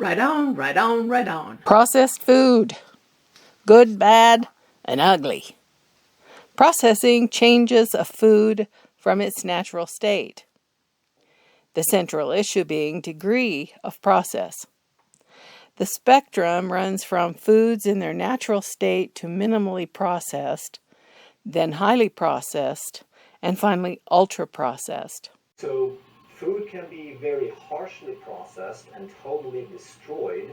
Right on, right on, right on. Processed food, good, bad, and ugly. Processing changes a food from its natural state. The central issue being degree of process. The spectrum runs from foods in their natural state to minimally processed, then highly processed, and finally ultra-processed. So food can be very harshly processed and totally destroyed,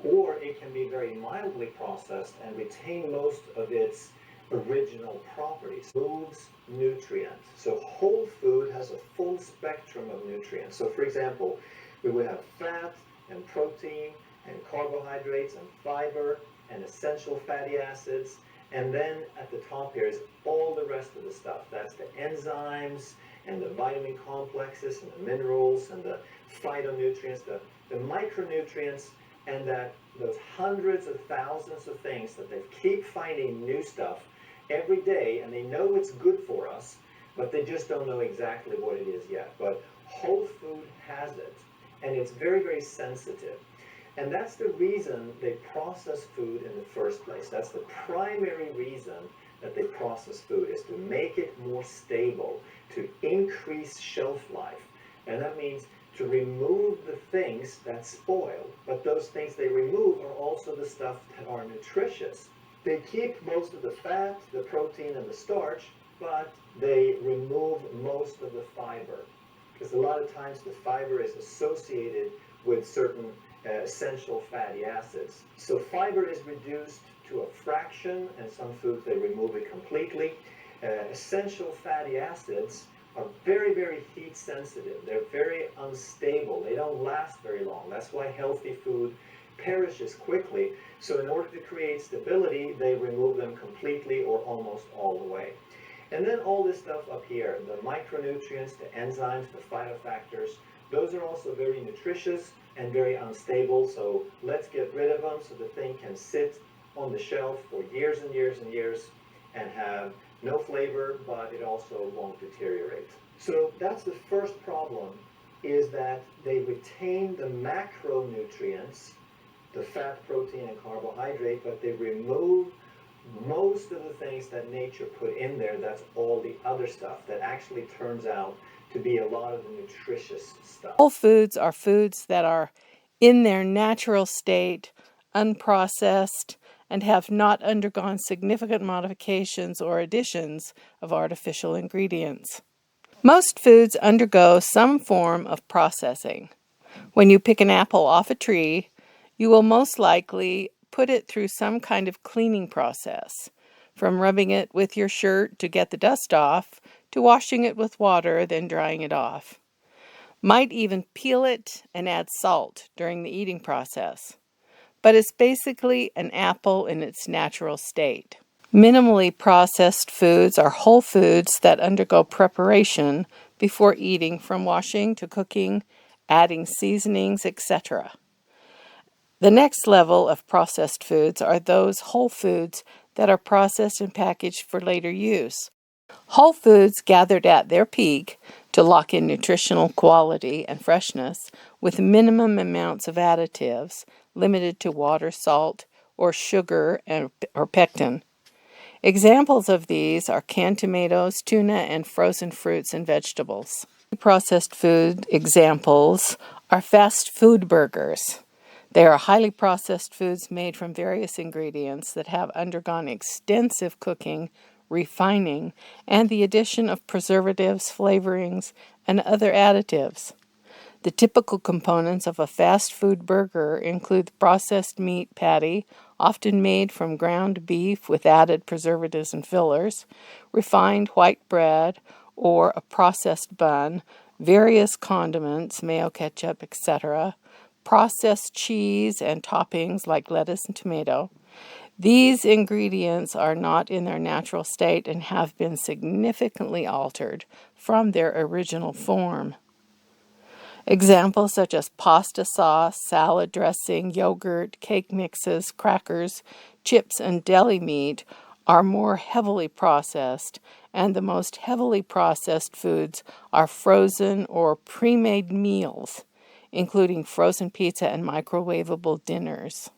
or it can be very mildly processed and retain most of its original properties. Moves nutrients. So whole food has a full spectrum of nutrients. So for example, we would have fat and protein and carbohydrates and fiber and essential fatty acids. And then at the top here is all the rest of the stuff. That's the enzymes and the vitamin complexes and the minerals and the phytonutrients, the micronutrients, and that those hundreds of thousands of things that they keep finding new stuff every day, and they know it's good for us, but they just don't know exactly what it is yet. But whole food has it, and it's very, very sensitive. And that's the reason they process food in the first place. That's the primary reason that they process food, is to make it more stable, to increase shelf life. And that means to remove the things that spoil. But those things they remove are also the stuff that are nutritious. They keep most of the fat, the protein, and the starch, but they remove most of the fiber. Because a lot of times the fiber is associated with certain essential fatty acids. So fiber is reduced to a fraction, and some foods they remove it completely. Essential fatty acids are very, very heat sensitive. They're very unstable. They don't last very long. That's why healthy food perishes quickly. So in order to create stability, they remove them completely or almost all the way. And then all this stuff up here, the micronutrients, the enzymes, the phytofactors, those are also very nutritious and very unstable. So let's get rid of them so the thing can sit on the shelf for years and years and years and have no flavor, but it also won't deteriorate. So that's the first problem, is that they retain the macronutrients, the fat, protein, and carbohydrate, but they remove most of the things that nature put in there. That's all the other stuff that actually turns out to be a lot of the nutritious stuff. Whole foods are foods that are in their natural state, unprocessed, and have not undergone significant modifications or additions of artificial ingredients. Most foods undergo some form of processing. When you pick an apple off a tree, you will most likely put it through some kind of cleaning process, from rubbing it with your shirt to get the dust off, to washing it with water, then drying it off. Might even peel it and add salt during the eating process. But it's basically an apple in its natural state. Minimally processed foods are whole foods that undergo preparation before eating, from washing to cooking, adding seasonings, etc. The next level of processed foods are those whole foods that are processed and packaged for later use. Whole foods gathered at their peak to lock in nutritional quality and freshness with minimum amounts of additives limited to water, salt, or sugar or pectin. Examples of these are canned tomatoes, tuna, and frozen fruits and vegetables. Processed food examples are fast food burgers. They are highly processed foods made from various ingredients that have undergone extensive cooking, refining, and the addition of preservatives, flavorings, and other additives. The typical components of a fast food burger include processed meat patty, often made from ground beef with added preservatives and fillers, refined white bread, or a processed bun, various condiments, mayo, ketchup, etc., processed cheese and toppings like lettuce and tomato. These ingredients are not in their natural state and have been significantly altered from their original form. Examples such as pasta sauce, salad dressing, yogurt, cake mixes, crackers, chips, and deli meat are more heavily processed, and the most heavily processed foods are frozen or pre-made meals. including frozen pizza and microwavable dinners.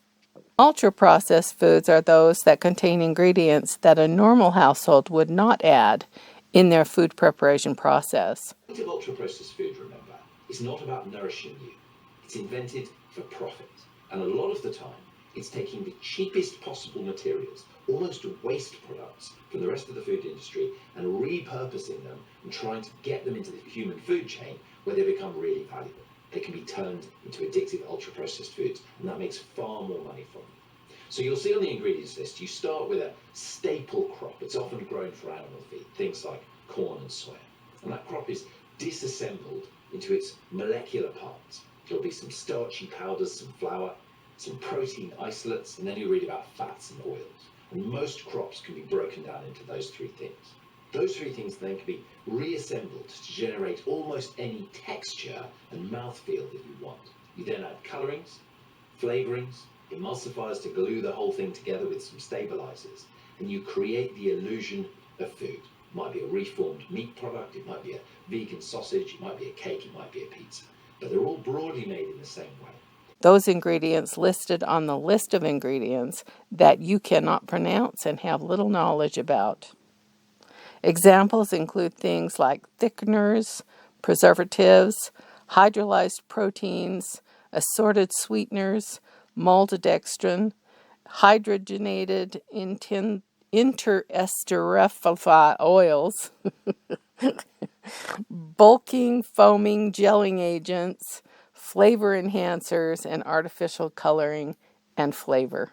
Ultra-processed foods are those that contain ingredients that a normal household would not add in their food preparation process. The point of ultra-processed food, remember, is not about nourishing you. It's invented for profit. And a lot of the time, it's taking the cheapest possible materials, almost waste products from the rest of the food industry, and repurposing them and trying to get them into the human food chain where they become really valuable. They can be turned into addictive ultra-processed foods, and that makes far more money from them. So you'll see on the ingredients list, you start with a staple crop. It's often grown for animal feed, things like corn and soya. And that crop is disassembled into its molecular parts. There'll be some starchy powders, some flour, some protein isolates, and then you read about fats and oils. And most crops can be broken down into those three things. Those three things then can be reassembled to generate almost any texture and mouthfeel that you want. You then add colorings, flavorings, emulsifiers to glue the whole thing together with some stabilizers, and you create the illusion of food. It might be a reformed meat product, it might be a vegan sausage, it might be a cake, it might be a pizza. But they're all broadly made in the same way. Those ingredients listed on the list of ingredients that you cannot pronounce and have little knowledge about. Examples include things like thickeners, preservatives, hydrolyzed proteins, assorted sweeteners, maltodextrin, hydrogenated interesterophile oils, bulking, foaming, gelling agents, flavor enhancers, and artificial coloring and flavor.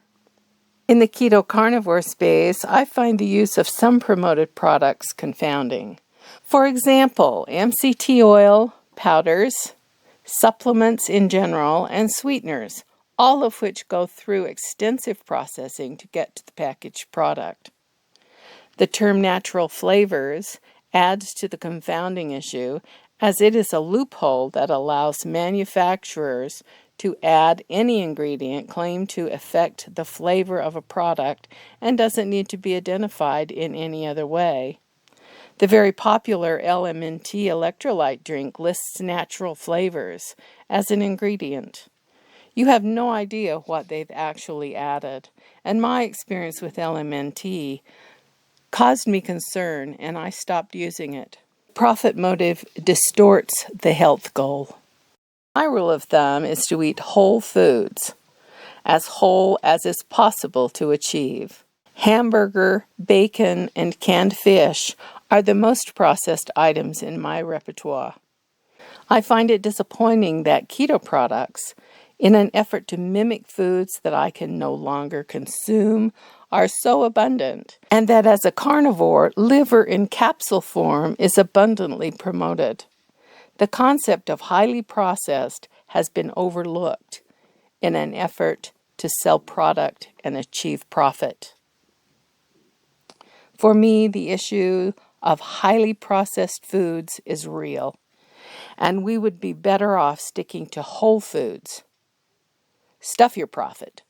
In the keto carnivore space, I find the use of some promoted products confounding. For example, MCT oil, powders, supplements in general, and sweeteners, all of which go through extensive processing to get to the packaged product. The term natural flavors adds to the confounding issue, as it is a loophole that allows manufacturers to add any ingredient claimed to affect the flavor of a product and doesn't need to be identified in any other way. The very popular LMNT electrolyte drink lists natural flavors as an ingredient. You have no idea what they've actually added, and my experience with LMNT caused me concern, and I stopped using it. Profit motive distorts the health goal. My rule of thumb is to eat whole foods, as whole as is possible to achieve. Hamburger, bacon, and canned fish are the most processed items in my repertoire. I find it disappointing that keto products, in an effort to mimic foods that I can no longer consume, are so abundant, and that as a carnivore, liver in capsule form is abundantly promoted. The concept of highly processed has been overlooked in an effort to sell product and achieve profit. For me, the issue of highly processed foods is real, and we would be better off sticking to whole foods. Stuff your profit.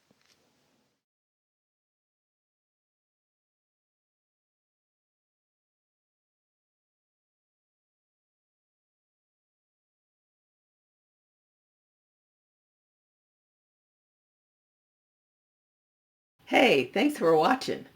Hey, thanks for watching.